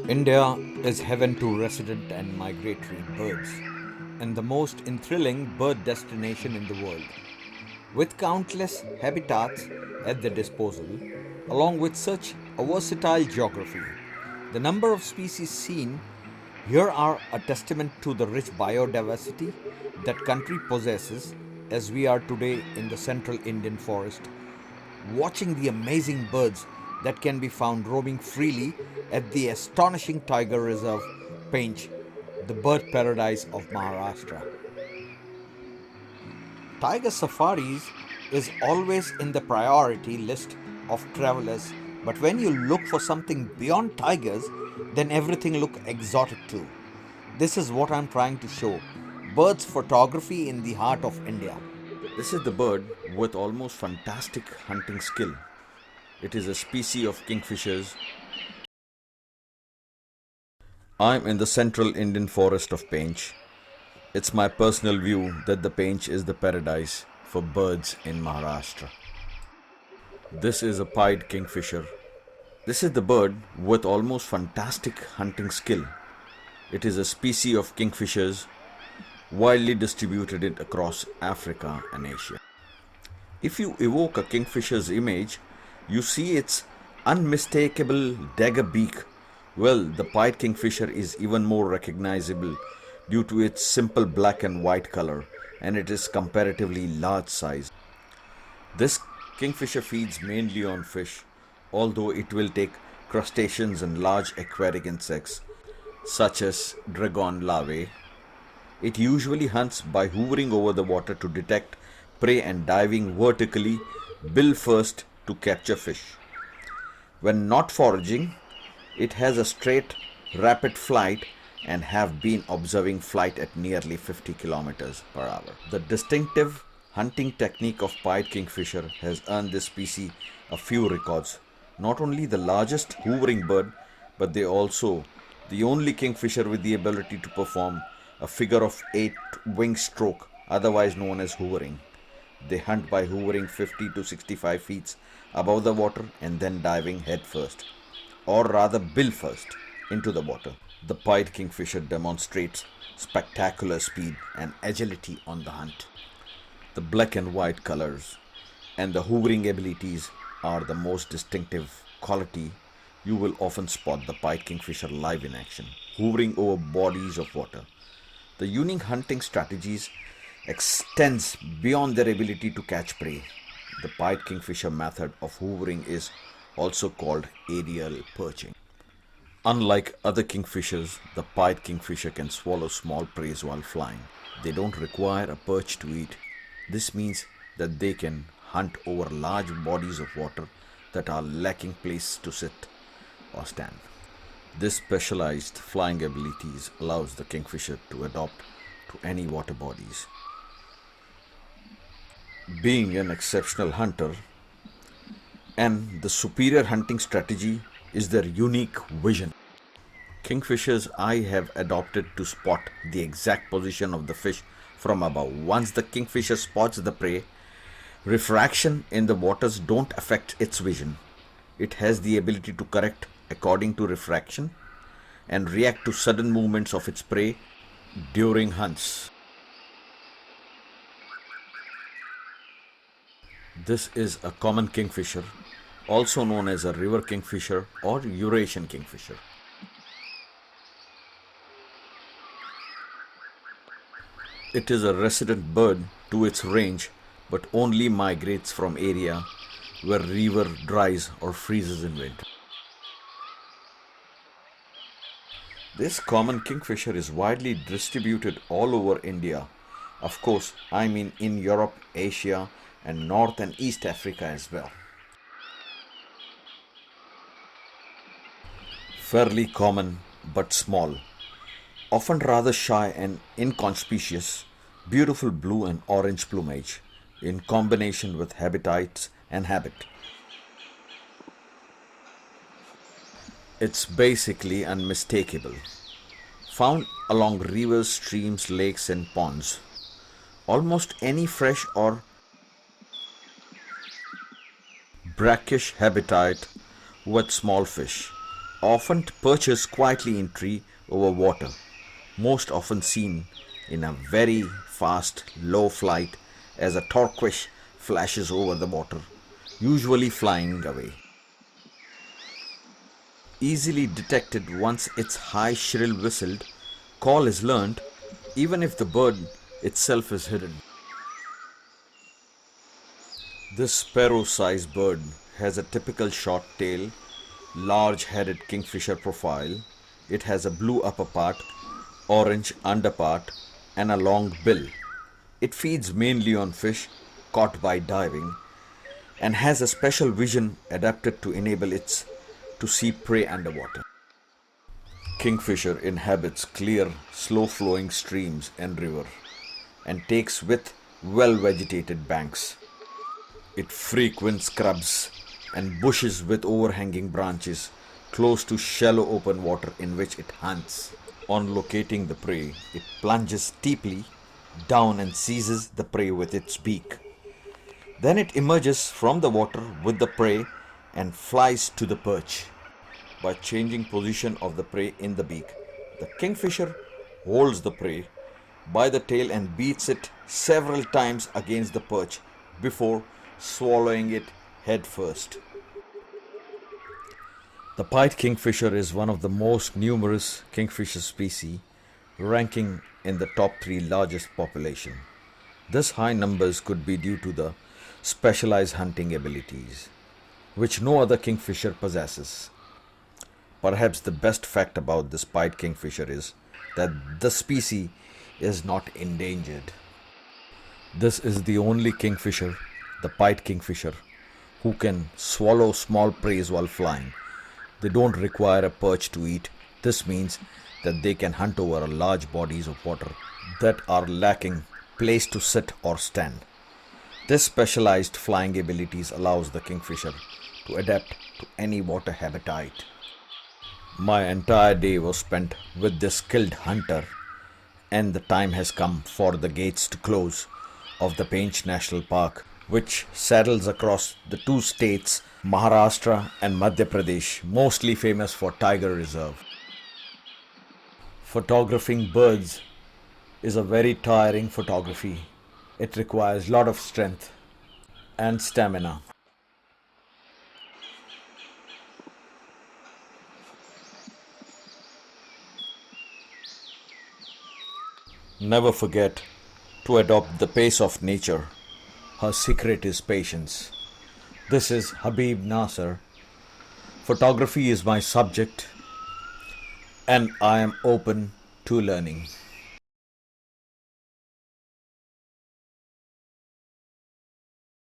India is heaven to resident and migratory birds, and the most enthralling bird destination in the world. With countless habitats at their disposal, along with such a versatile geography, the number of species seen here are a testament to the rich biodiversity that country possesses as we are today in the central Indian forest watching the amazing birds that can be found roaming freely at the astonishing Tiger Reserve Pench, the bird paradise of Maharashtra. Tiger safaris is always in the priority list of travelers, but when you look for something beyond tigers, then everything look exotic too. This is what I'm trying to show. Birds photography in the heart of India. This is the bird with almost fantastic hunting skill. It is a species of kingfishers. I'm in the central Indian forest of Pench. It's my personal view that the Pench is the paradise for birds in Maharashtra. This is a pied kingfisher. This is the bird with almost fantastic hunting skill. It is a species of kingfishers widely distributed across Africa and Asia. If you evoke a kingfisher's image, you see its unmistakable dagger beak. Well, the pied kingfisher is even more recognizable due to its simple black and white color and it is comparatively large size. This kingfisher feeds mainly on fish, although it will take crustaceans and large aquatic insects such as dragon larvae. It usually hunts by hovering over the water to detect prey and diving vertically bill first to capture fish. When not foraging, it has a straight, rapid flight and have been observing flight at nearly 50 kilometers per hour. The distinctive hunting technique of pied kingfisher has earned this species a few records. Not only the largest hovering bird, but they also the only kingfisher with the ability to perform a figure of 8 wing stroke, otherwise known as hovering. They hunt by hovering 50 to 65 feet above the water and then diving head first, or rather bill first, into the water. The pied kingfisher demonstrates spectacular speed and agility on the hunt. The black and white colors and the hovering abilities are the most distinctive quality. You will often spot the pied kingfisher live in action, hovering over bodies of water. The unique hunting strategies extends beyond their ability to catch prey. The pied kingfisher method of hovering is also called aerial perching. Unlike other kingfishers, the pied kingfisher can swallow small prey while flying. They don't require a perch to eat. This means that they can hunt over large bodies of water that are lacking place to sit or stand. This specialized flying abilities allows the kingfisher to adapt to any water bodies. Being an exceptional hunter and the superior hunting strategy is their unique vision. Kingfishers eye have adopted to spot the exact position of the fish from above. Once the kingfisher spots the prey, refraction in the waters don't affect its vision. It has the ability to correct according to refraction and react to sudden movements of its prey during hunts. This is a common kingfisher, also known as a river kingfisher or Eurasian kingfisher. It is a resident bird to its range but only migrates from area where river dries or freezes in winter. This common kingfisher is widely distributed all over India. Of course, I mean in Europe, Asia, and North and East Africa as well. Fairly common but small, often rather shy and inconspicuous, beautiful blue and orange plumage in combination with habitats and habit. It's basically unmistakable. Found along rivers, streams, lakes, and ponds. Almost any fresh or brackish habitat with small fish. often perches quietly in tree over water, most often seen in a very fast low flight as a tortoise flashes over the water, usually flying away. Easily detected once its high shrill whistled call is learned, even if the bird itself is hidden. This sparrow-sized bird has a typical short tail, large-headed kingfisher profile. It has a blue upper part, orange underpart, and a long bill. It feeds mainly on fish caught by diving and has a special vision adapted to enable it to see prey underwater. Kingfisher inhabits clear, slow-flowing streams and river and takes with well-vegetated banks. It frequents scrubs and bushes with overhanging branches close to shallow open water in which it hunts. On locating the prey, it plunges deeply down and seizes the prey with its beak. Then it emerges from the water with the prey and flies to the perch. By changing position of the prey in the beak, the kingfisher holds the prey by the tail and beats it several times against the perch before swallowing it head first. The pied kingfisher is one of the most numerous kingfisher species, ranking in the top 3 largest population. This high numbers could be due to the specialized hunting abilities, which no other kingfisher possesses. Perhaps the best fact about this pied kingfisher is that the species is not endangered. This is the only kingfisher, the pied kingfisher, who can swallow small prey while flying. They don't require a perch to eat. This means that they can hunt over large bodies of water that are lacking place to sit or stand. This specialized flying abilities allows the kingfisher to adapt to any water habitat. My entire day was spent with this skilled hunter, and the time has come for the gates to close of the Pench National Park, which saddles across the 2 states, Maharashtra and Madhya Pradesh, mostly famous for tiger reserve. Photographing birds is a very tiring photography. It requires a lot of strength and stamina. Never forget to adopt the pace of nature. Her secret is patience. This is Habib Nasser. Photography is my subject and I am open to learning.